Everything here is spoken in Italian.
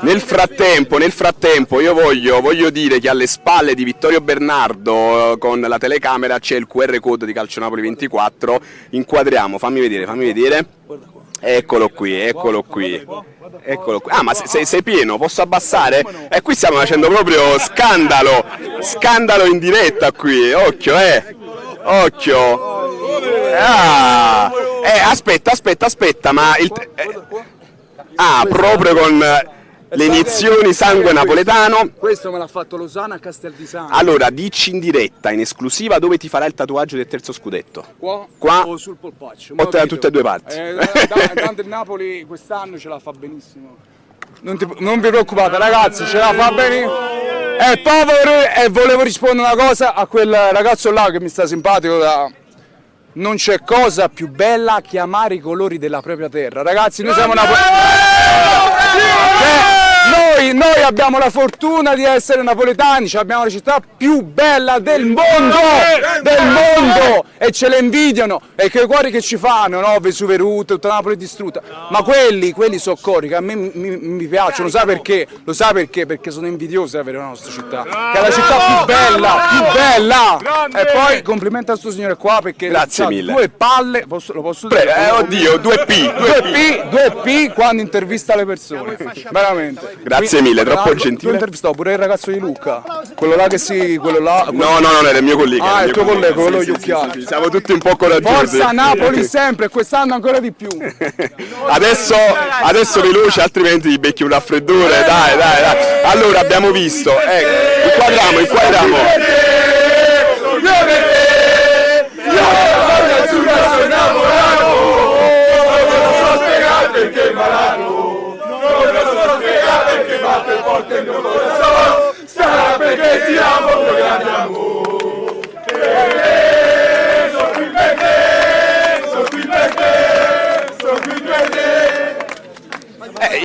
Nel frattempo io voglio dire che alle spalle di Vittorio Bernardo con la telecamera c'è il QR code di Calcio Napoli 24. Inquadriamo, fammi vedere. Eccolo qui. Ah, ma sei pieno, posso abbassare? E qui stiamo facendo proprio scandalo in diretta qui, occhio. Ah, aspetta, ma proprio con le iniezioni sangue napoletano. Questo me l'ha fatto Lozano a Castel di Sangro. Allora, dici in diretta, in esclusiva, dove ti farai il tatuaggio del terzo scudetto? Qua o sul polpaccio? O da tutte e due parti? Tanto il Napoli quest'anno ce la fa benissimo. Non vi preoccupate ragazzi, ce la fa benissimo. Poveri, e volevo rispondere una cosa a quel ragazzo là che mi sta simpatico Non c'è cosa più bella che amare i colori della propria terra. Ragazzi, noi siamo noi abbiamo la fortuna di essere napoletani, abbiamo la città più bella del mondo, e ce le invidiano, e che i cuori che ci fanno, no? Vesuveruto, tutta Napoli distrutta, ma quelli sono cuori che a me mi piacciono, lo sa perché? Perché sono invidiosi di avere la nostra città, che è la città più bella. E poi complimenti a questo signore qua perché grazie mille. Due palle, lo posso dire? Oddio, 2P quando intervista le persone, veramente. Grazie mille, troppo gentile. Tu intervistato pure il ragazzo di Lucca, quello là. No, era il mio collega. Ah, il tuo collega, quello con gli occhiali. Siamo tutti un po' coraggiosi. Forza Napoli sempre, quest'anno ancora di più. Adesso veloce, altrimenti ti becchi un raffreddore. Dai. Allora, abbiamo visto. Inquadriamo. Perché è malato, non me lo so spiegare perché batte forte il mio corazon, sarà perché ti amo, grande amore.